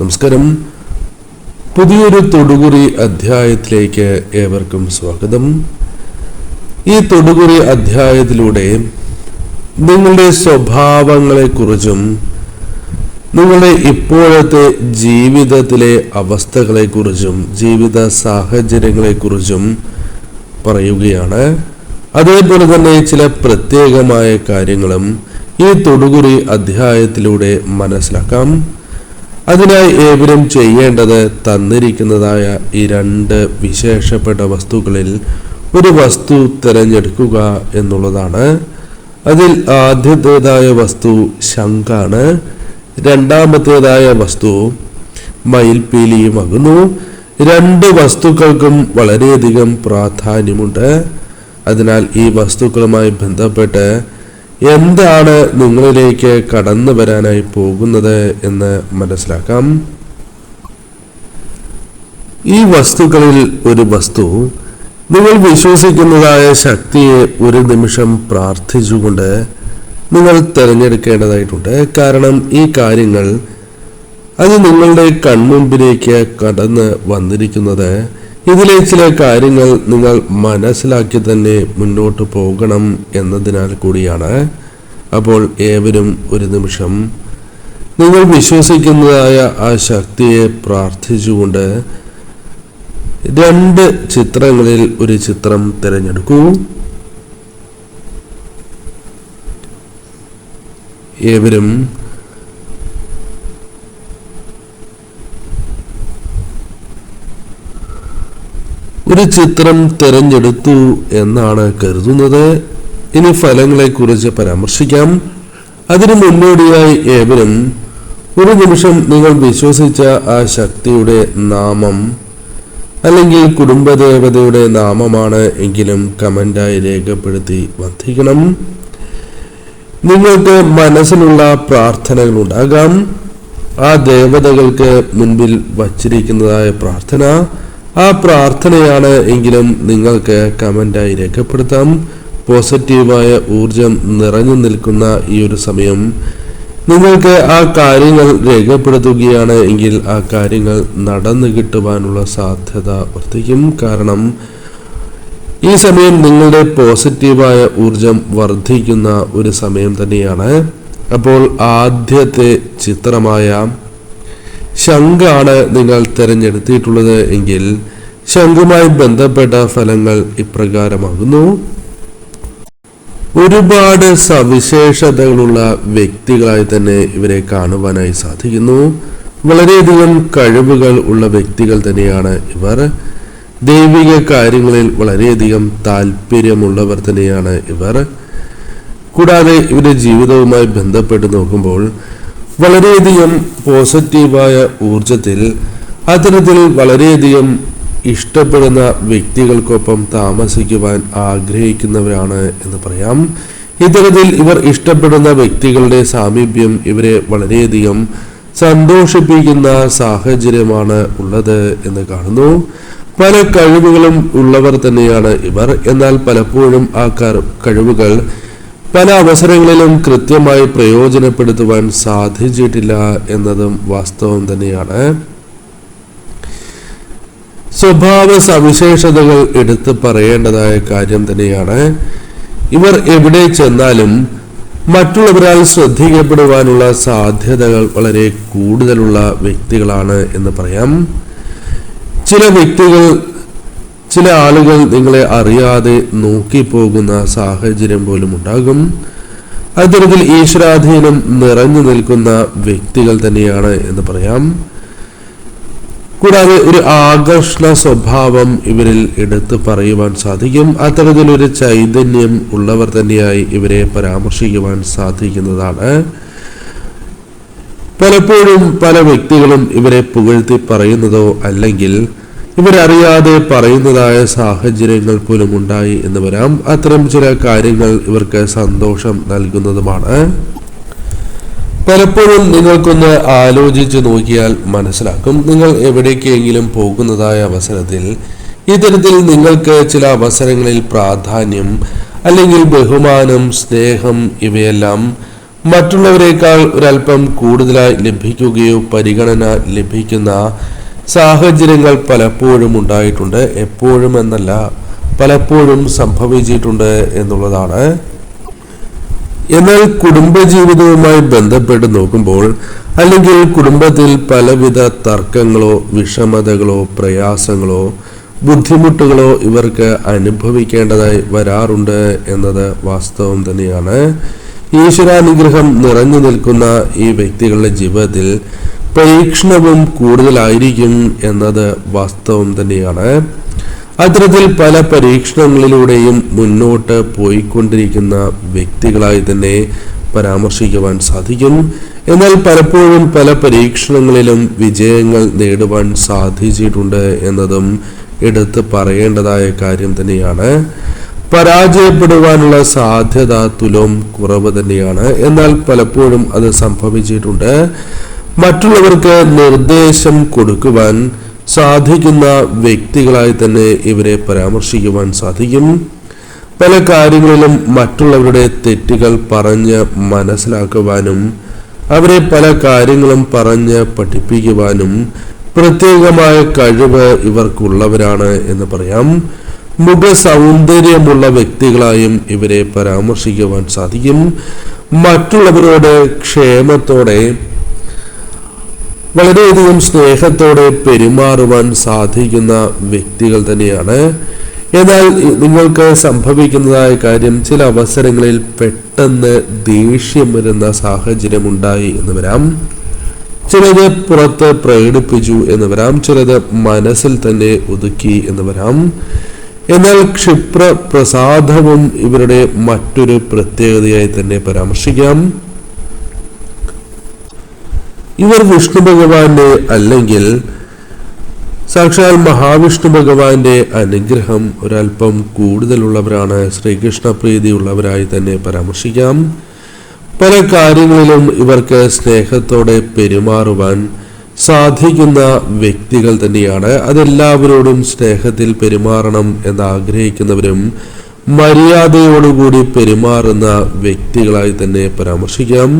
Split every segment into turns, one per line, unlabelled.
നമസ്കാരം. പുതിയൊരു തൊടുകുറി അധ്യായത്തിലേക്ക് ഏവർക്കും സ്വാഗതം. ഈ തൊടുകുറി അധ്യായത്തിലൂടെ നിങ്ങളുടെ സ്വഭാവങ്ങളെക്കുറിച്ചും നിങ്ങളുടെ ഇപ്പോഴത്തെ ജീവിതത്തിലെ അവസ്ഥകളെക്കുറിച്ചും ജീവിത സാഹചര്യങ്ങളെക്കുറിച്ചും പറയുകയാണ്. അതേപോലെ തന്നെ ചില പ്രത്യേകമായ കാര്യങ്ങളും ഈ തൊടുകുറി അധ്യായത്തിലൂടെ മനസ്സിലാക്കാം. അതിനായി ഏവരും ചെയ്യേണ്ടത് തന്നിരിക്കുന്നതായ ഈ രണ്ട് വിശേഷപ്പെട്ട വസ്തുക്കളിൽ ഒരു വസ്തു തിരഞ്ഞെടുക്കുക എന്നുള്ളതാണ്. അതിൽ ആദ്യത്തേതായ വസ്തു ശംഖാണ്. രണ്ടാമത്തേതായ വസ്തു മയിൽപീലിയുമാകുന്നു. രണ്ട് വസ്തുക്കൾക്കും വളരെയധികം പ്രാധാന്യമുണ്ട്. അതിനാൽ ഈ വസ്തുക്കളുമായി ബന്ധപ്പെട്ട് എന്താണ് നിങ്ങളിലേക്ക് കടന്നു വരാനായി പോകുന്നത് എന്ന് മനസ്സിലാക്കാം. ഈ വസ്തുക്കളിൽ ഒരു വസ്തു നിങ്ങൾ വിശ്വസിക്കുന്നതായ ശക്തിയെ ഒരു നിമിഷം പ്രാർത്ഥിച്ചുകൊണ്ട് നിങ്ങൾ തിരഞ്ഞെടുക്കേണ്ടതായിട്ടുണ്ട്. കാരണം ഈ കാര്യങ്ങൾ അത് നിങ്ങളുടെ കൺമുമ്പിലേക്ക് കടന്ന് വന്നിരിക്കുന്നത് ഇതിലെ ചില കാര്യങ്ങൾ നിങ്ങൾ മനസ്സിലാക്കി തന്നെ മുന്നോട്ട് പോകണം എന്നതിനാൽ കൂടിയാണ്. അപ്പോൾ ഏവരും ഒരു നിമിഷം നിങ്ങൾ വിശ്വസിക്കുന്നതായ ആ ശക്തിയെ പ്രാർത്ഥിച്ചുകൊണ്ട് രണ്ട് ചിത്രങ്ങളിൽ ഒരു ചിത്രം തിരഞ്ഞെടുക്കൂ. ഏവരും ഒരു ചിത്രം തിരഞ്ഞെടുത്തു എന്നാണ് കരുതുന്നത്. ഇനി ഫലങ്ങളെക്കുറിച്ച് പരാമർശിക്കാം. അതിനു മുന്നോടിയായി ഏവരും ഒരു നിമിഷം നിങ്ങൾ വിശ്വസിച്ച ആ ശക്തിയുടെ നാമം അല്ലെങ്കിൽ കുടുംബദേവതയുടെ നാമമാണ് എങ്കിലും കമന്റായി രേഖപ്പെടുത്തി വധിക്കണം. നിങ്ങൾക്ക് മനസ്സിലുള്ള പ്രാർത്ഥനകൾ ഉണ്ടാകാം. ആ ദേവതകൾക്ക് മുൻപിൽ വച്ചിരിക്കുന്നതായ പ്രാർത്ഥന ആ പ്രാർത്ഥനയാണ് എങ്കിലും നിങ്ങൾക്ക് കമന്റായി രേഖപ്പെടുത്താം. പോസിറ്റീവായ ഊർജം നിറഞ്ഞു നിൽക്കുന്ന ഈ ഒരു സമയം നിങ്ങൾക്ക് ആ കാര്യങ്ങൾ രേഖപ്പെടുത്തുകയാണ് എങ്കിൽ ആ കാര്യങ്ങൾ നടന്നു കിട്ടുവാനുള്ള സാധ്യത വർദ്ധിക്കും. കാരണം ഈ സമയം നിങ്ങളുടെ പോസിറ്റീവായ ഊർജം വർദ്ധിക്കുന്ന ഒരു സമയം തന്നെയാണ്. അപ്പോൾ ആദ്യത്തെ ചിത്രമായ ശംഖാണ് നിങ്ങൾ തിരഞ്ഞെടുത്തിട്ടുള്ളത് എങ്കിൽ ശംഖുമായി ബന്ധപ്പെട്ട ഫലങ്ങൾ ഇപ്രകാരമാകുന്നു. ഒരുപാട് സവിശേഷതകളുള്ള വ്യക്തികളായി തന്നെ ഇവരെ കാണുവാനായി സാധിക്കുന്നു. വളരെയധികം കഴിവുകൾ ഉള്ള വ്യക്തികൾ തന്നെയാണ് ഇവർ. ദൈവിക കാര്യങ്ങളിൽ വളരെയധികം താല്പര്യമുള്ളവർ തന്നെയാണ് ഇവർ. കൂടാതെ ഇവരുടെ ജീവിതവുമായി ബന്ധപ്പെട്ട് നോക്കുമ്പോൾ വളരെയധികം പോസിറ്റീവായ ഊർജത്തിൽ അത്തരത്തിൽ വളരെയധികം ഇഷ്ടപ്പെടുന്ന വ്യക്തികൾക്കൊപ്പം താമസിക്കുവാൻ ആഗ്രഹിക്കുന്നവരാണ് എന്ന് പറയാം. ഇത്തരത്തിൽ ഇവർ ഇഷ്ടപ്പെടുന്ന വ്യക്തികളുടെ സാമീപ്യം ഇവരെ വളരെയധികം സന്തോഷിപ്പിക്കുന്ന സാഹചര്യമാണ് ഉള്ളത് എന്ന് കാണുന്നു. പല കഴിവുകളും ഉള്ളവർ തന്നെയാണ് ഇവർ. എന്നാൽ പലപ്പോഴും ആ കഴിവുകൾ പല അവസരങ്ങളിലും കൃത്യമായി പ്രയോജനപ്പെടുത്തുവാൻ സാധിച്ചിട്ടില്ല എന്നതും വാസ്തവം തന്നെയാണ്. സ്വഭാവ സവിശേഷതകൾ എടുത്ത് പറയേണ്ടതായ കാര്യം തന്നെയാണ്. ഇവർ എവിടെ ചെന്നാലും മറ്റുള്ളവരാൽ ശ്രദ്ധിക്കപ്പെടുവാനുള്ള സാധ്യതകൾ വളരെ കൂടുതലുള്ള വ്യക്തികളാണ് എന്ന് പറയാം. ചില ആളുകൾ നിങ്ങളെ അറിയാതെ നോക്കിപ്പോകുന്ന സാഹചര്യം പോലും ഉണ്ടാകും. അത്തരത്തിൽ ഈശ്വരാധീനം നിറഞ്ഞു നിൽക്കുന്ന വ്യക്തികൾ തന്നെയാണ് എന്ന് പറയാം. കൂടാതെ ഒരു ആകർഷണ സ്വഭാവം ഇവരിൽ എടുത്തു പറയുവാൻ സാധിക്കും. അത്തരത്തിലൊരു ചൈതന്യം ഉള്ളവർ തന്നെയായി ഇവരെ പരാമർശിക്കുവാൻ സാധിക്കുന്നതാണ്. പലപ്പോഴും പല വ്യക്തികളും ഇവരെ പുകഴ്ത്തി പറയുന്നതോ അല്ലെങ്കിൽ ഇവരറിയാതെ പറയുന്നതായ സാഹചര്യങ്ങൾ പോലും ഉണ്ടായി എന്ന് വരാം. അത്തരം ചില കാര്യങ്ങൾ ഇവർക്ക് സന്തോഷം നൽകുന്നതുമാണ്. പലപ്പോഴും നിങ്ങൾക്കൊന്ന് ആലോചിച്ച് നോക്കിയാൽ മനസ്സിലാക്കും. നിങ്ങൾ എവിടേക്കെങ്കിലും പോകുന്നതായ അവസരത്തിൽ ഇത്തരത്തിൽ നിങ്ങൾക്ക് ചില അവസരങ്ങളിൽ പ്രാധാന്യം അല്ലെങ്കിൽ ബഹുമാനം, സ്നേഹം ഇവയെല്ലാം മറ്റുള്ളവരെക്കാൾ ഒരല്പം കൂടുതലായി ലഭിക്കുകയോ പരിഗണന ലഭിക്കുന്ന സാഹചര്യങ്ങൾ പലപ്പോഴും ഉണ്ടായിട്ടുണ്ട്. എപ്പോഴും എന്നല്ല, പലപ്പോഴും സംഭവിച്ചിട്ടുണ്ട് എന്നുള്ളതാണ്. എന്നാൽ കുടുംബജീവിതവുമായി ബന്ധപ്പെട്ട് നോക്കുമ്പോൾ, അല്ലെങ്കിൽ കുടുംബത്തിൽ പലവിധ തർക്കങ്ങളോ വിഷമതകളോ പ്രയാസങ്ങളോ ബുദ്ധിമുട്ടുകളോ ഇവർക്ക് അനുഭവിക്കേണ്ടതായി വരാറുണ്ട് എന്നത് വാസ്തവം തന്നെയാണ്. ഈശ്വരാനുഗ്രഹം നിറഞ്ഞു നിൽക്കുന്ന ഈ വ്യക്തികളുടെ ജീവിതത്തിൽ പരീക്ഷണവും കൂടുതലായിരിക്കും എന്നത് വാസ്തവം തന്നെയാണ്. അത്തരത്തിൽ പല പരീക്ഷണങ്ങളിലൂടെയും മുന്നോട്ട് പോയിക്കൊണ്ടിരിക്കുന്ന വ്യക്തികളായി തന്നെ പരാമർശിക്കുവാൻ സാധിക്കും. എന്നാൽ പലപ്പോഴും പല പരീക്ഷണങ്ങളിലും വിജയങ്ങൾ നേടുവാൻ സാധിച്ചിട്ടുണ്ട് എന്നതും എടുത്ത് പറയേണ്ടതായ കാര്യം തന്നെയാണ്. പരാജയപ്പെടുവാനുള്ള സാധ്യത തുലോം കുറവ് തന്നെയാണ്. എന്നാൽ പലപ്പോഴും അത് സംഭവിച്ചിട്ടുണ്ട്. മറ്റുള്ളവർക്ക് നിർദ്ദേശം കൊടുക്കുവാൻ സാധിക്കുന്ന വ്യക്തികളായി തന്നെ ഇവരെ പരാമർശിക്കുവാൻ സാധിക്കും. പല കാര്യങ്ങളിലും മറ്റുള്ളവരുടെ തെറ്റുകൾ പറഞ്ഞ് മനസ്സിലാക്കുവാനും അവരെ പല കാര്യങ്ങളും പറഞ്ഞ് പഠിപ്പിക്കുവാനും പ്രത്യേകമായ കഴിവ് ഇവർക്കുള്ളവരാണ് എന്ന് പറയാം. മുഖ സൗന്ദര്യമുള്ള വ്യക്തികളായും ഇവരെ പരാമർശിക്കുവാൻ സാധിക്കും. മറ്റുള്ളവരോട് ക്ഷേമത്തോടെ വളരെയധികം സ്നേഹത്തോടെ പെരുമാറുവാൻ സാധിക്കുന്ന വ്യക്തികൾ തന്നെയാണ്. എന്നാൽ നിങ്ങൾക്ക് സംഭവിക്കുന്നതായ കാര്യം, ചില അവസരങ്ങളിൽ പെട്ടെന്ന് ദേഷ്യം വരുന്ന സാഹചര്യം ഉണ്ടായി എന്ന് വരാം. ചിലത് പുറത്ത് പ്രകടിപ്പിച്ചു എന്ന് വരാം, ചിലത് മനസ്സിൽ തന്നെ ഒതുക്കി എന്ന് വരാം. എന്നാൽ ക്ഷിപ്ര പ്രസാദവും ഇവരുടെ മറ്റൊരു പ്രത്യേകതയായി തന്നെ പരാമർശിക്കാം. ഇവർ വിഷ്ണു ഭഗവാന്റെ അല്ലെങ്കിൽ സാക്ഷാൽ മഹാവിഷ്ണു ഭഗവാന്റെ അനുഗ്രഹം ഒരല്പം കൂടുതലുള്ളവരാണ്. ശ്രീകൃഷ്ണ പ്രീതിയുള്ളവരായി തന്നെ പരാമർശിക്കാം. പല കാര്യങ്ങളിലും ഇവർക്ക് സ്നേഹത്തോടെ പെരുമാറുവാൻ സാധിക്കുന്ന വ്യക്തികൾ തന്നെയാണ്. അതെല്ലാവരോടും സ്നേഹത്തിൽ പെരുമാറണം എന്ന് ആഗ്രഹിക്കുന്നവരും മര്യാദയോടുകൂടി പെരുമാറുന്ന വ്യക്തികളായി തന്നെ പരാമർശിക്കാം.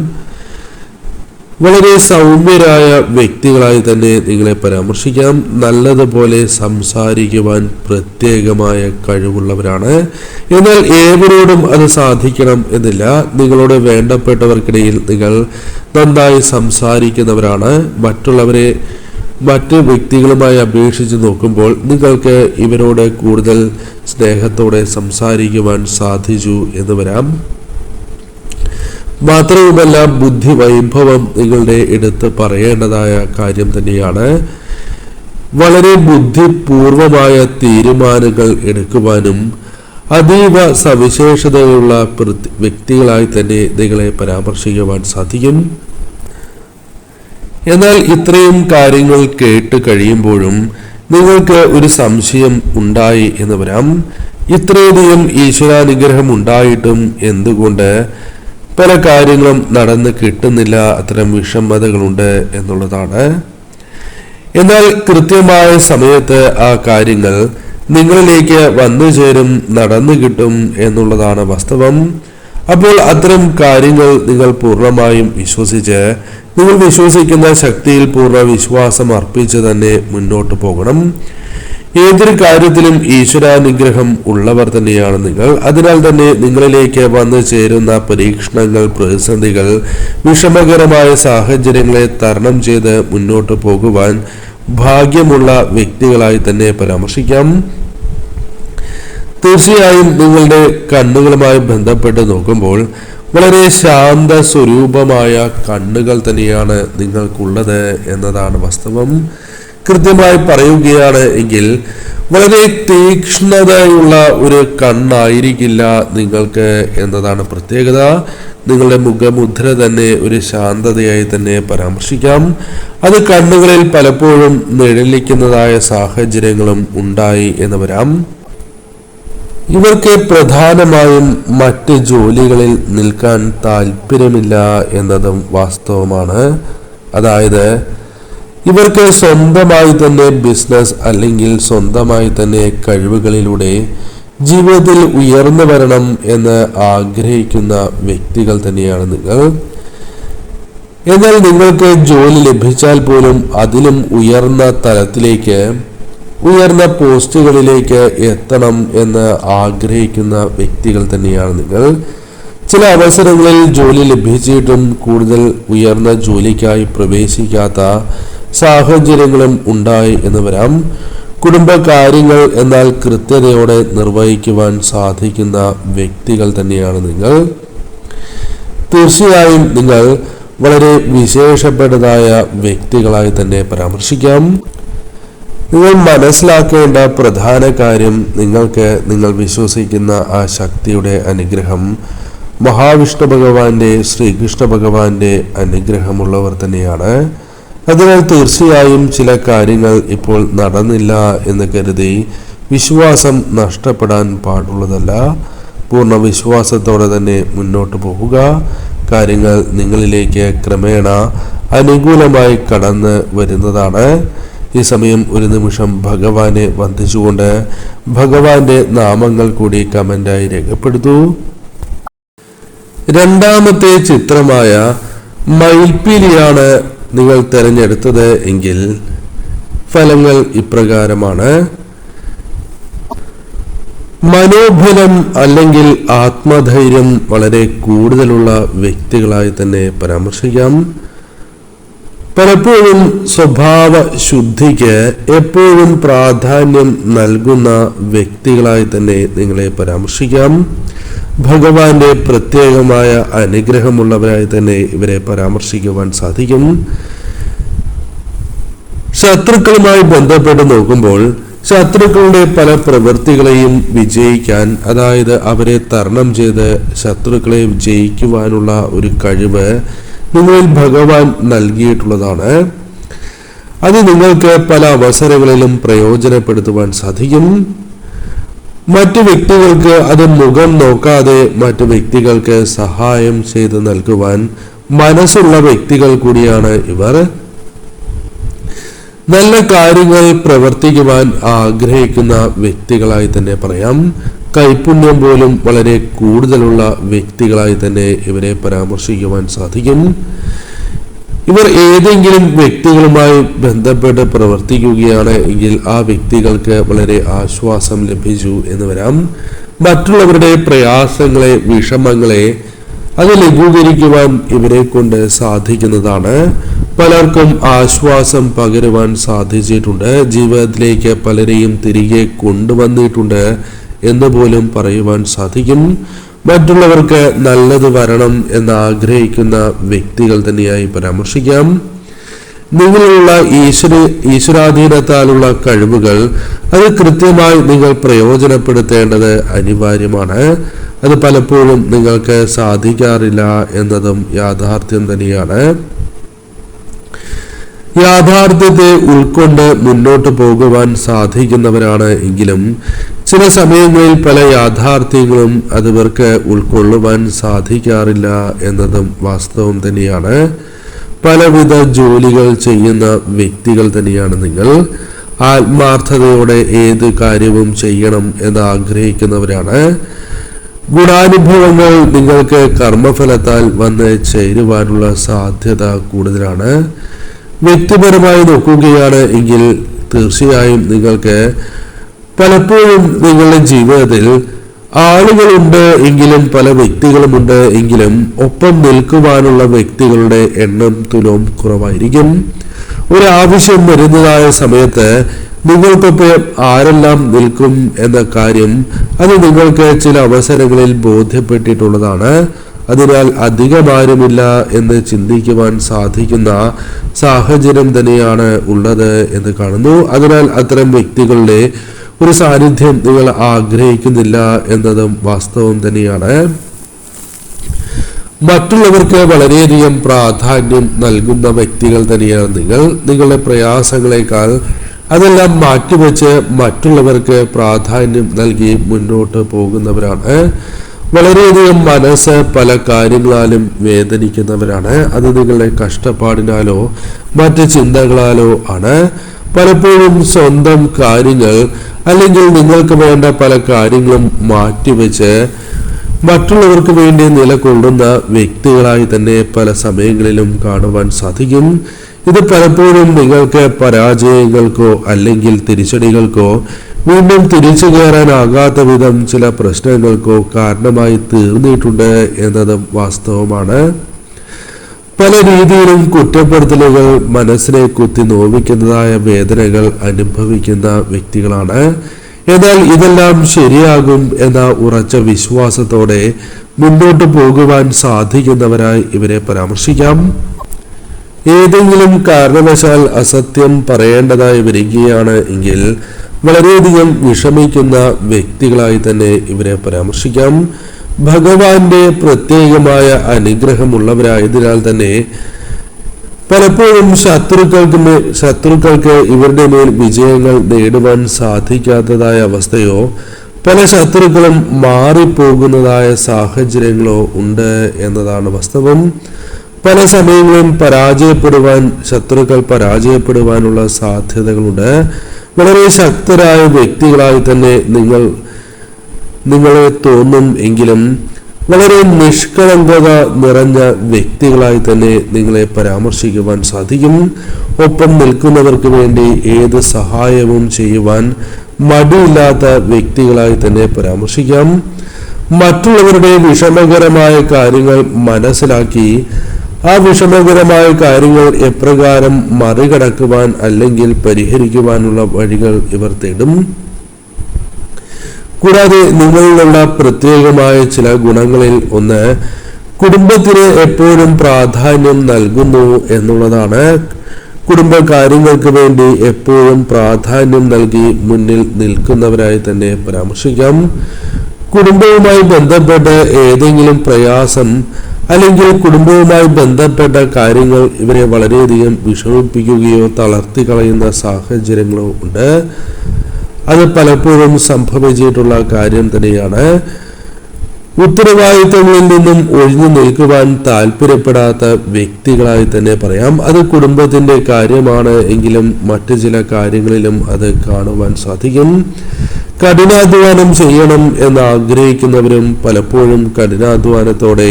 വളരെ സൗമ്യരായ വ്യക്തികളായി തന്നെ നിങ്ങളെ പരാമർശിക്കാം. നല്ലതുപോലെ സംസാരിക്കുവാൻ പ്രത്യേകമായ കഴിവുള്ളവരാണ്. എന്നാൽ ഏവരോടും അത് സാധിക്കണം എന്നില്ല. നിങ്ങളോട് വേണ്ടപ്പെട്ടവർക്കിടയിൽ നിങ്ങൾ നന്നായി സംസാരിക്കുന്നവരാണ്. മറ്റ് വ്യക്തികളുമായി അപേക്ഷിച്ച് നോക്കുമ്പോൾ നിങ്ങൾക്ക് ഇവരോട് കൂടുതൽ സ്നേഹത്തോടെ സംസാരിക്കുവാൻ സാധിച്ചു എന്ന് വരാം. മാത്രവുമല്ല, ബുദ്ധി വൈഭവം നിങ്ങളുടെ എടുത്ത് പറയേണ്ടതായ കാര്യം തന്നെയാണ്. വളരെ ബുദ്ധിപൂർവമായ തീരുമാനങ്ങൾ എടുക്കുവാനും അതീവ സവിശേഷതയുള്ള വ്യക്തികളായി തന്നെ നിങ്ങളെ പരാമർശിക്കുവാൻ സാധിക്കും. എന്നാൽ ഇത്രയും കാര്യങ്ങൾ കേട്ട് കഴിയുമ്പോഴും നിങ്ങൾക്ക് ഒരു സംശയം ഉണ്ടായി എന്ന് വരാം. ഇത്രയധികം ഈശ്വരാനുഗ്രഹം ഉണ്ടായിട്ടും എന്തുകൊണ്ട് പല കാര്യങ്ങളും നടന്ന് കിട്ടുന്നില്ല, അത്തരം വിഷമതകളുണ്ട് എന്നുള്ളതാണ്. എന്നാൽ കൃത്യമായ സമയത്ത് ആ കാര്യങ്ങൾ നിങ്ങളിലേക്ക് വന്നു ചേരും, നടന്നു കിട്ടും എന്നുള്ളതാണ് വാസ്തവം. അപ്പോൾ അത്തരം കാര്യങ്ങൾ നിങ്ങൾ പൂർണ്ണമായും വിശ്വസിച്ച്, നിങ്ങൾ വിശ്വസിക്കുന്ന ശക്തിയിൽ പൂർണ്ണ വിശ്വാസം അർപ്പിച്ച് തന്നെ മുന്നോട്ട് പോകണം. ഏതൊരു കാര്യത്തിലും ഈശ്വരാനുഗ്രഹം ഉള്ളവർ തന്നെയാണ് നിങ്ങൾ. അതിനാൽ തന്നെ നിങ്ങളിലേക്ക് വന്നു ചേരുന്ന പരീക്ഷണങ്ങൾ, പ്രതിസന്ധികൾ, വിഷമകരമായ സാഹചര്യങ്ങളെ തരണം ചെയ്ത് മുന്നോട്ട് പോകുവാൻ ഭാഗ്യമുള്ള വ്യക്തികളായി തന്നെ പരാമർശിക്കാം. തീർച്ചയായും നിങ്ങളുടെ കണ്ണുകളുമായി ബന്ധപ്പെട്ട് നോക്കുമ്പോൾ വളരെ ശാന്ത സ്വരൂപമായ കണ്ണുകൾ തന്നെയാണ് നിങ്ങൾക്കുള്ളത് എന്നതാണ് വാസ്തവം. കൃത്യമായി പറയുകയാണ് എങ്കിൽ വളരെ തീക്ഷ്ണതയുള്ള ഒരു കണ്ണായിരിക്കില്ല നിങ്ങൾക്ക് എന്നതാണ് പ്രത്യേകത. നിങ്ങളുടെ മുഖമുദ്ര തന്നെ ഒരു ശാന്തതയായി തന്നെ പരാമർശിക്കാം. അത് കണ്ണുകളിൽ പലപ്പോഴും നിഴലിക്കുന്നതായ സാഹചര്യങ്ങളും ഉണ്ടായി എന്ന് വരാം. ഇവർക്ക് പ്രധാനമായും മറ്റ് ജോലികളിൽ നിൽക്കാൻ താല്പര്യമില്ല എന്നതും വാസ്തവമാണ്. അതായത് ഇവർക്ക് സ്വന്തമായി തന്നെ ബിസിനസ് അല്ലെങ്കിൽ സ്വന്തമായി തന്നെ കഴിവുകളിലൂടെ ജീവിതത്തിൽ ഉയർന്നു വരണം എന്ന് ആഗ്രഹിക്കുന്ന വ്യക്തികൾ തന്നെയാണ് നിങ്ങൾ. എന്നാൽ നിങ്ങൾക്ക് ജോലി ലഭിച്ചാൽ പോലും അതിലും ഉയർന്ന തലത്തിലേക്ക്, ഉയർന്ന പോസ്റ്റുകളിലേക്ക് എത്തണം എന്ന് ആഗ്രഹിക്കുന്ന വ്യക്തികൾ തന്നെയാണ് നിങ്ങൾ. ചില അവസരങ്ങളിൽ ജോലി ലഭിച്ചിട്ടും കൂടുതൽ ഉയർന്ന ജോലിക്കായി പ്രവേശിക്കാത്ത സാഹചര്യങ്ങളും ഉണ്ടായി എന്ന് വരാം. കുടുംബകാര്യങ്ങൾ എന്നാൽ കൃത്യതയോടെ നിർവഹിക്കുവാൻ സാധിക്കുന്ന വ്യക്തികൾ തന്നെയാണ് നിങ്ങൾ. തീർച്ചയായും നിങ്ങൾ വളരെ വിശേഷപ്പെട്ടതായ വ്യക്തികളായി തന്നെ പരാമർശിക്കാം. നിങ്ങൾ മനസ്സിലാക്കേണ്ട പ്രധാന കാര്യം, നിങ്ങൾ വിശ്വസിക്കുന്ന ആ ശക്തിയുടെ അനുഗ്രഹം, മഹാവിഷ്ണു ഭഗവാന്റെ, ശ്രീകൃഷ്ണ ഭഗവാന്റെ അനുഗ്രഹമുള്ളവർ തന്നെയാണ്. അതിനാൽ തീർച്ചയായും ചില കാര്യങ്ങൾ ഇപ്പോൾ നടന്നില്ല എന്ന് കരുതി വിശ്വാസം നഷ്ടപ്പെടാൻ പാടുള്ളതല്ല. പൂർണ്ണ വിശ്വാസത്തോടെ തന്നെ മുന്നോട്ട് പോവുക. കാര്യങ്ങൾ നിങ്ങളിലേക്ക് ക്രമേണ അനുകൂലമായി കടന്ന് വരുന്നതാണ്. ഈ സമയം ഒരു നിമിഷം ഭഗവാനെ വന്ദിച്ചുകൊണ്ട് ഭഗവാന്റെ നാമങ്ങൾ കൂടി കമന്റായി രേഖപ്പെടുത്തൂ. രണ്ടാമത്തെ ചിത്രമായ മയിൽപ്പീലിയാണ് നിങ്ങൾ തിരഞ്ഞെടുത്തത് എങ്കിൽ ഫലങ്ങൾ ഇപ്രകാരമാണ്. മനോബലം അല്ലെങ്കിൽ ആത്മധൈര്യം വളരെ കൂടുതലുള്ള വ്യക്തികളായി തന്നെ പരാമർശിക്കാം. പലപ്പോഴും സ്വഭാവ ശുദ്ധിക്ക് എപ്പോഴും പ്രാധാന്യം നൽകുന്ന വ്യക്തികളായി തന്നെ നിങ്ങളെ പരാമർശിക്കാം. ഭഗവാന്റെ പ്രത്യേകമായ അനുഗ്രഹമുള്ളവരായി തന്നെ ഇവരെ പരാമർശിക്കുവാൻ സാധിക്കും. ശത്രുക്കളുമായി ബന്ധപ്പെട്ട് നോക്കുമ്പോൾ ശത്രുക്കളുടെ പല പ്രവൃത്തികളെയും വിജയിക്കാൻ, അതായത് അവരെ തരണം ചെയ്ത് ശത്രുക്കളെ വിജയിക്കുവാനുള്ള ഒരു കഴിവ് നിങ്ങളിൽ ഭഗവാൻ നൽകിയിട്ടുള്ളതാണ്. അത് നിങ്ങൾക്ക് പല അവസരങ്ങളിലും പ്രയോജനപ്പെടുത്തുവാൻ സാധിക്കും. മറ്റു വ്യക്തികൾക്ക് അത് മുഖം നോക്കാതെ മറ്റു വ്യക്തികൾക്ക് സഹായം ചെയ്ത് നൽകുവാൻ മനസ്സുള്ള വ്യക്തികൾ കൂടിയാണ് ഇവർ. നല്ല കാര്യങ്ങൾ പ്രവർത്തിക്കുവാൻ ആഗ്രഹിക്കുന്ന വ്യക്തികളായി തന്നെ പറയാം. കൈപുണ്യം പോലും വളരെ കൂടുതലുള്ള വ്യക്തികളായി തന്നെ ഇവരെ പരാമർശിക്കുവാൻ സാധിക്കും. ഇവർ ഏതെങ്കിലും വ്യക്തികളുമായി ബന്ധപ്പെട്ട് പ്രവർത്തിക്കുകയാണ് എങ്കിൽ ആ വ്യക്തികൾക്ക് വളരെ ആശ്വാസം ലഭിച്ചു എന്ന് വരാം. മറ്റുള്ളവരുടെ പ്രയാസങ്ങളെ, വിഷമങ്ങളെ അത് ലഘൂകരിക്കുവാൻ ഇവരെ കൊണ്ട് സാധിക്കുന്നതാണ്. പലർക്കും ആശ്വാസം പകരുവാൻ സാധിച്ചിട്ടുണ്ട്. ജീവിതത്തിലേക്ക് പലരെയും തിരികെ കൊണ്ടുവന്നിട്ടുണ്ട് എന്ന് പോലും പറയുവാൻ സാധിക്കും. മറ്റുള്ളവർക്ക് നല്ലത് വരണം എന്ന് ആഗ്രഹിക്കുന്ന വ്യക്തികൾ തന്നെയായി പരാമർശിക്കാം. നിങ്ങളുള്ള ഈശ്വരാധീനത്താലുള്ള കഴിവുകൾ അത് കൃത്യമായി നിങ്ങൾ പ്രയോജനപ്പെടുത്തേണ്ടത് അനിവാര്യമാണ്. അത് പലപ്പോഴും നിങ്ങൾക്ക് സാധിക്കാറില്ല എന്നതും യാഥാർത്ഥ്യം തന്നെയാണ്. യാഥാർത്ഥ്യത്തെ ഉൾക്കൊണ്ട് മുന്നോട്ട് പോകുവാൻ സാധിക്കുന്നവരാണ് എങ്കിലും ചില സമയങ്ങളിൽ പല യാഥാർത്ഥ്യങ്ങളും അതിവർക്ക് ഉൾക്കൊള്ളുവാൻ സാധിക്കാറില്ല എന്നതും വാസ്തവം തന്നെയാണ്. പലവിധ ജോലികൾ ചെയ്യുന്ന വ്യക്തികൾ തന്നെയാണ് നിങ്ങൾ. ആത്മാർത്ഥതയോടെ ഏത് കാര്യവും ചെയ്യണം എന്ന് ആഗ്രഹിക്കുന്നവരാണ്. ഗുണാനുഭവങ്ങൾ നിങ്ങൾക്ക് കർമ്മഫലത്താൽ വന്ന് ചേരുവാനുള്ള സാധ്യത കൂടുതലാണ്. വ്യക്തിപരമായി നോക്കുകയാണ് എങ്കിൽ തീർച്ചയായും നിങ്ങൾക്ക് പലപ്പോഴും നിങ്ങളുടെ ജീവിതത്തിൽ ആളുകളുണ്ട് എങ്കിലും, പല വ്യക്തികളുമുണ്ട് എങ്കിലും ഒപ്പം നിൽക്കുവാനുള്ള വ്യക്തികളുടെ എണ്ണം തുലോം കുറവായിരിക്കും. ഒരാവശ്യം വരുന്നതായ സമയത്ത് നിങ്ങൾക്കൊപ്പം ആരെല്ലാം നിൽക്കും എന്ന കാര്യം അത് നിങ്ങൾക്ക് ചില അവസരങ്ങളിൽ ബോധ്യപ്പെട്ടിട്ടുള്ളതാണ്. അതിനാൽ അധികമാരുമില്ല എന്ന് ചിന്തിക്കുവാൻ സാധിക്കുന്ന സാഹചര്യം തന്നെയാണ് ഉള്ളത് എന്ന് കാണുന്നു. അതിനാൽ അത്തരം വ്യക്തികളുടെ ഒരു സാന്നിധ്യം നിങ്ങൾ ആഗ്രഹിക്കുന്നില്ല എന്നതും വാസ്തവം തന്നെയാണ്. മറ്റുള്ളവർക്ക് വളരെയധികം പ്രാധാന്യം നൽകുന്ന വ്യക്തികൾ തന്നെയാണ് നിങ്ങൾ. നിങ്ങളുടെ പ്രയാസങ്ങളെക്കാൾ അതെല്ലാം മാറ്റിവെച്ച് മറ്റുള്ളവർക്ക് പ്രാധാന്യം നൽകി മുന്നോട്ട് പോകുന്നവരാണ്. വളരെയധികം മനസ്സ് പല കാര്യങ്ങളാലും വേദനിക്കുന്നവരാണ്. അത് നിങ്ങളുടെ കഷ്ടപ്പാടിനാലോ മറ്റ് ചിന്തകളാലോ ആണ്. പലപ്പോഴും സ്വന്തം കാര്യങ്ങൾ അല്ലെങ്കിൽ നിങ്ങൾക്ക് വേണ്ട പല കാര്യങ്ങളും മാറ്റിവെച്ച് മറ്റുള്ളവർക്ക് വേണ്ടി നിലകൊള്ളുന്ന വ്യക്തികളായി തന്നെ പല സമയങ്ങളിലും കാണുവാൻ സാധിക്കും. ഇത് പലപ്പോഴും നിങ്ങൾക്ക് പരാജയങ്ങൾക്കോ അല്ലെങ്കിൽ തിരിച്ചടികൾക്കോ വീണ്ടും തിരിച്ചു കയറാനാകാത്ത വിധം ചില പ്രശ്നങ്ങൾക്കോ കാരണമായി തീർന്നിട്ടുണ്ട് എന്നതും വാസ്തവമാണ്. പല രീതിയിലും കുറ്റപ്പെടുത്തലുകൾ, മനസ്സിനെ കുത്തി നോവിക്കുന്നതായ വേദനകൾ അനുഭവിക്കുന്ന വ്യക്തികളാണ്. എന്നാൽ ഇതെല്ലാം ശരിയാകും എന്ന ഉറച്ച വിശ്വാസത്തോടെ മുന്നോട്ട് പോകുവാൻ സാധിക്കുന്നവരായി ഇവരെ പരാമർശിക്കാം. ഏതെങ്കിലും കാരണവശാൽ അസത്യം പറയേണ്ടതായി വരികയാണ് എങ്കിൽ വളരെയധികം വിഷമിക്കുന്ന വ്യക്തികളായി തന്നെ ഇവരെ പരാമർശിക്കാം. ഭഗവാന്റെ പ്രത്യേകമായ അനുഗ്രഹമുള്ളവരായതിനാൽ തന്നെ പലപ്പോഴും ശത്രുക്കൾക്ക് ഇവരുടെ മേൽ വിജയങ്ങൾ നേടുവാൻ സാധിക്കാത്തതായ അവസ്ഥയോ പല ശത്രുക്കളും മാറിപ്പോകുന്നതായ സാഹചര്യങ്ങളോ ഉണ്ട് എന്നതാണ് വാസ്തവം. പല സമയങ്ങളിലും ശത്രുക്കൾ പരാജയപ്പെടുവാനുള്ള സാധ്യതകളുണ്ട്. വളരെ ശക്തരായ വ്യക്തികളായി തന്നെ നിങ്ങളെ തോന്നും എങ്കിലും വളരെ നിഷ്കളങ്കത നിറഞ്ഞ വ്യക്തികളായി തന്നെ നിങ്ങളെ പരാമർശിക്കുവാൻ സാധിക്കും. ഒപ്പം നിൽക്കുന്നവർക്ക് വേണ്ടി ഏത് സഹായവും ചെയ്യുവാൻ മടിയില്ലാത്ത വ്യക്തികളായി തന്നെ പരാമർശിക്കാം. മറ്റുള്ളവരുടെ വിഷമകരമായ കാര്യങ്ങൾ മനസ്സിലാക്കി ആ വിഷമകരമായ കാര്യങ്ങൾ എപ്രകാരം മറികടക്കുവാൻ അല്ലെങ്കിൽ പരിഹരിക്കുവാനുള്ള വഴികൾ ഇവർ തേടും. കൂടാതെ നിങ്ങളിലുള്ള പ്രത്യേകമായ ചില ഗുണങ്ങളിൽ ഒന്ന് കുടുംബത്തിന് എപ്പോഴും പ്രാധാന്യം നൽകുന്നു എന്നുള്ളതാണ്. കുടുംബകാര്യങ്ങൾക്ക് വേണ്ടി എപ്പോഴും പ്രാധാന്യം നൽകി മുന്നിൽ നിൽക്കുന്നവരായി തന്നെ പരാമർശിക്കാം. കുടുംബവുമായി ബന്ധപ്പെട്ട ഏതെങ്കിലും പ്രയാസം അല്ലെങ്കിൽ കുടുംബവുമായി ബന്ധപ്പെട്ട കാര്യങ്ങൾ ഇവരെ വളരെയധികം വിഷമിപ്പിക്കുകയോ തളർത്തി കളയുന്ന സാഹചര്യങ്ങളോ ഉണ്ട്. അത് പലപ്പോഴും സംഭവിച്ചിട്ടുള്ള കാര്യം തന്നെയാണ്. ഉത്തരവാദിത്തങ്ങളിൽ നിന്നും ഒഴിഞ്ഞു നിൽക്കുവാൻ താല്പര്യപ്പെടാത്ത വ്യക്തികളായി തന്നെ പറയാം. അത് കുടുംബത്തിന്റെ കാര്യമാണ് എങ്കിലും മറ്റു ചില കാര്യങ്ങളിലും അത് കാണുവാൻ സാധിക്കും. കഠിനാധ്വാനം ചെയ്യണം എന്ന് ആഗ്രഹിക്കുന്നവരും പലപ്പോഴും കഠിനാധ്വാനത്തോടെ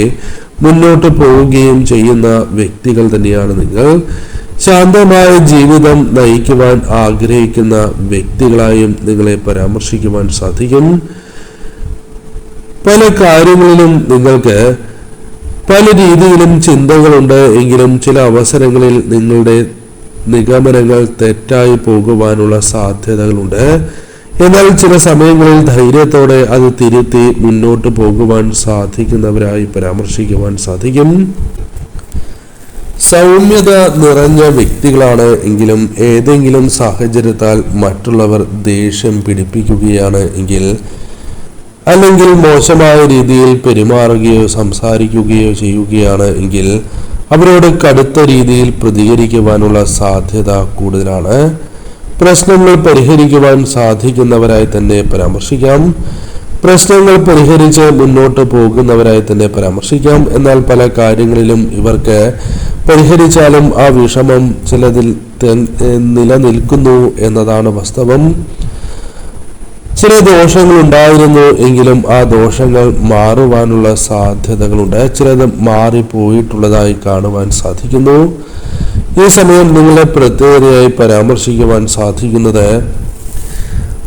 മുന്നോട്ട് പോവുകയും ചെയ്യുന്ന വ്യക്തികൾ തന്നെയാണ് നിങ്ങൾ. ശാന്തമായ ജീവിതം നയിക്കുവാൻ ആഗ്രഹിക്കുന്ന വ്യക്തികളായും നിങ്ങളെ പരാമർശിക്കുവാൻ സാധിക്കും. പല കാര്യങ്ങളിലും നിങ്ങൾക്ക് പല രീതിയിലും ചിന്തകളുണ്ട് എങ്കിലും ചില അവസരങ്ങളിൽ നിങ്ങളുടെ നിഗമനങ്ങൾ തെറ്റായി പോകുവാനുള്ള സാധ്യതകളുണ്ട്. എന്നാൽ ചില സമയങ്ങളിൽ ധൈര്യത്തോടെ അത് തിരുത്തി മുന്നോട്ട് പോകുവാൻ സാധിക്കുന്നവരായി പരാമർശിക്കുവാൻ സാധിക്കും. സൗമ്യത നിറഞ്ഞ വ്യക്തികളാണ് എങ്കിലും ഏതെങ്കിലും സാഹചര്യത്താൽ മറ്റുള്ളവർ ദേഷ്യം പിടിപ്പിക്കുകയാണ് എങ്കിൽ അല്ലെങ്കിൽ മോശമായ രീതിയിൽ പെരുമാറുകയോ സംസാരിക്കുകയോ ചെയ്യുകയാണ് എങ്കിൽ അവരോട് കടുത്ത രീതിയിൽ പ്രതികരിക്കുവാനുള്ള സാധ്യത കൂടുതലാണ്. പ്രശ്നങ്ങൾ പരിഹരിക്കുവാൻ സാധിക്കുന്നവരായി തന്നെ പരാമർശിക്കാം. പ്രശ്നങ്ങൾ പരിഹരിച്ച് മുന്നോട്ട് പോകുന്നവരായി തന്നെ പരാമർശിക്കാം. എന്നാൽ പല കാര്യങ്ങളിലും ഇവർക്ക് പരിഹരിച്ചാലും ആ വിഷമം ചിലതിൽ നിലനിൽക്കുന്നു എന്നതാണ് വാസ്തവം. ചില ദോഷങ്ങൾ ഉണ്ടായിരുന്നു എങ്കിലും ആ ദോഷങ്ങൾ മാറുവാനുള്ള സാധ്യതകളുണ്ട്. ചിലത് മാറിപ്പോയിട്ടുള്ളതായി കാണുവാൻ സാധിക്കുന്നു. ഈ സമയം നിങ്ങളെ പ്രത്യേകതയായി പരാമർശിക്കുവാൻ സാധിക്കുന്നത്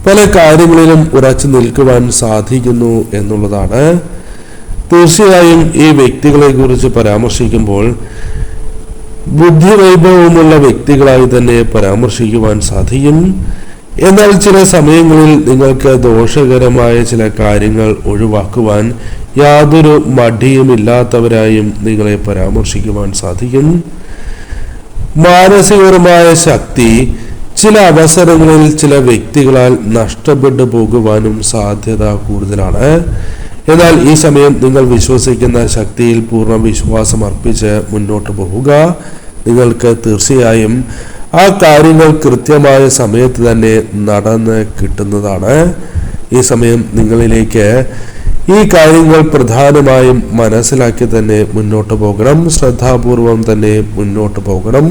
പല കാര്യങ്ങളിലും ഉറച്ചു നിൽക്കുവാൻ സാധിക്കുന്നു എന്നുള്ളതാണ്. തീർച്ചയായും ഈ വ്യക്തികളെ കുറിച്ച് പരാമർശിക്കുമ്പോൾ ബുദ്ധിവൈഭവമുള്ള വ്യക്തികളായി തന്നെ പരാമർശിക്കുവാൻ സാധിക്കും. എന്നാൽ ചില സമയങ്ങളിൽ നിങ്ങൾക്ക് ദോഷകരമായ ചില കാര്യങ്ങൾ ഒഴിവാക്കുവാൻ യാതൊരു മടിയുമില്ലാത്തവരായും നിങ്ങളെ പരാമർശിക്കുവാൻ സാധിക്കും. മാനസികപരമായ ശക്തി ചില അവസരങ്ങളിൽ ചില വ്യക്തികളാൽ നഷ്ടപ്പെട്ടു പോകുവാനും സാധ്യത കൂടുതലാണ്. എന്നാൽ ഈ സമയം നിങ്ങൾ വിശ്വസിക്കുന്ന ശക്തിയിൽ പൂർണ്ണ വിശ്വാസം അർപ്പിച്ച് മുന്നോട്ട് പോവുക. നിങ്ങൾക്ക് തീർച്ചയായും ആ കാര്യങ്ങൾ കൃത്യമായ സമയത്ത് തന്നെ നടന്ന് കിട്ടുന്നതാണ്. ഈ സമയം നിങ്ങളിലേക്ക് ഈ കാര്യങ്ങൾ പ്രധാനമായും മനസ്സിലാക്കി തന്നെ മുന്നോട്ട് പോകണം. ശ്രദ്ധാപൂർവം തന്നെ മുന്നോട്ട് പോകണം.